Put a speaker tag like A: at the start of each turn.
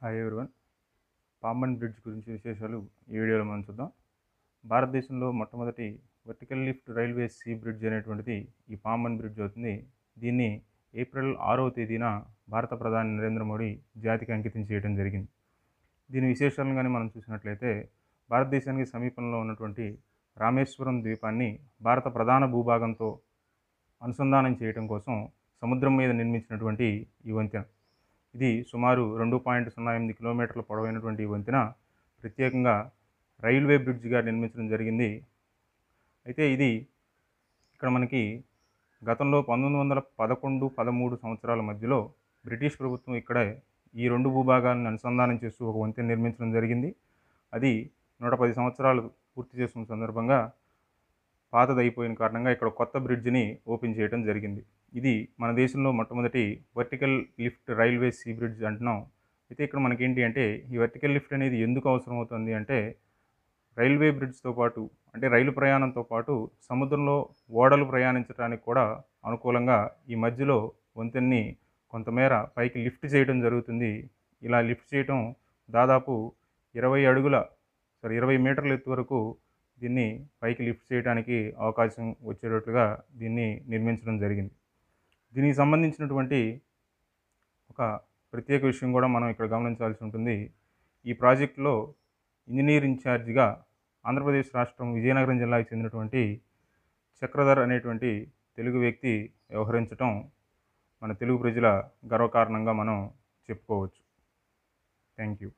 A: Hi everyone. Pamban bridge గురించి విశేషాలు ఈ వీడియోలో మనం చూద్దాం. భారతదేశంలో మొట్టమొదటి vertical lift railway sea bridge అనేటువంటిది ఈ పాంబన్ బ్రిడ్జ్ అవుతుంది. దీన్ని ఏప్రిల్ 6వ తేదీన భారత ప్రధాని నరేంద్ర మోడీ జాతికి అంకితం చేయడం జరిగింది. దీని విశేషాలను కానీ మనం చూసినట్లయితే భారతదేశానికి సమీపంలో ఉన్నటువంటి రామేశ్వరం ద్వీపాన్ని భారత ప్రధాన భూభాగంతో అనుసంధానం చేయడం కోసం సముద్రం మీద నిర్మించినటువంటి ఈ వంతెన. ఇది సుమారు 2.08 కిలోమీటర్ల పొడవైనటువంటి ఈ వంతెన ప్రత్యేకంగా రైల్వే బ్రిడ్జ్గా నిర్మించడం జరిగింది. అయితే ఇది ఇక్కడ మనకి గతంలో 1911-13 సంవత్సరాల మధ్యలో బ్రిటిష్ ప్రభుత్వం ఇక్కడే ఈ రెండు భూభాగాలను అనుసంధానం చేస్తూ ఒక వంతెన నిర్మించడం జరిగింది. అది 110 సంవత్సరాలు పూర్తి చేసుకున్న సందర్భంగా పాతదైపోయిన కారణంగా ఇక్కడ కొత్త బ్రిడ్జిని ఓపెన్ చేయడం జరిగింది. ఇది మన దేశంలో మొట్టమొదటి vertical lift railway sea bridge అంటున్నాం. అయితే ఇక్కడ మనకేంటి అంటే ఈ వర్టికల్ లిఫ్ట్ అనేది ఎందుకు అవసరం అవుతుంది అంటే రైల్వే బ్రిడ్జ్తో పాటు అంటే రైలు ప్రయాణంతో పాటు సముద్రంలో ఓడలు ప్రయాణించడానికి కూడా అనుకూలంగా ఈ మధ్యలో వంతెన్ని కొంతమేర పైకి లిఫ్ట్ చేయడం జరుగుతుంది. ఇలా లిఫ్ట్ చేయడం దాదాపు 20 మీటర్ల ఎత్తు వరకు దీన్ని పైకి లిఫ్ట్ చేయడానికి అవకాశం వచ్చేటట్లుగా దీన్ని నిర్మించడం జరిగింది. దీనికి సంబంధించినటువంటి ఒక ప్రత్యేక విషయం కూడా మనం ఇక్కడ గమనించాల్సి ఉంటుంది. ఈ ప్రాజెక్టులో ఇంజనీర్ ఇన్ఛార్జిగా ఆంధ్రప్రదేశ్ రాష్ట్రం విజయనగరం జిల్లాకు చెందినటువంటి చక్రధర్ అనేటువంటి తెలుగు వ్యక్తి వ్యవహరించడం మన తెలుగు ప్రజల గర్వకారణంగా మనం చెప్పుకోవచ్చు. Thank you.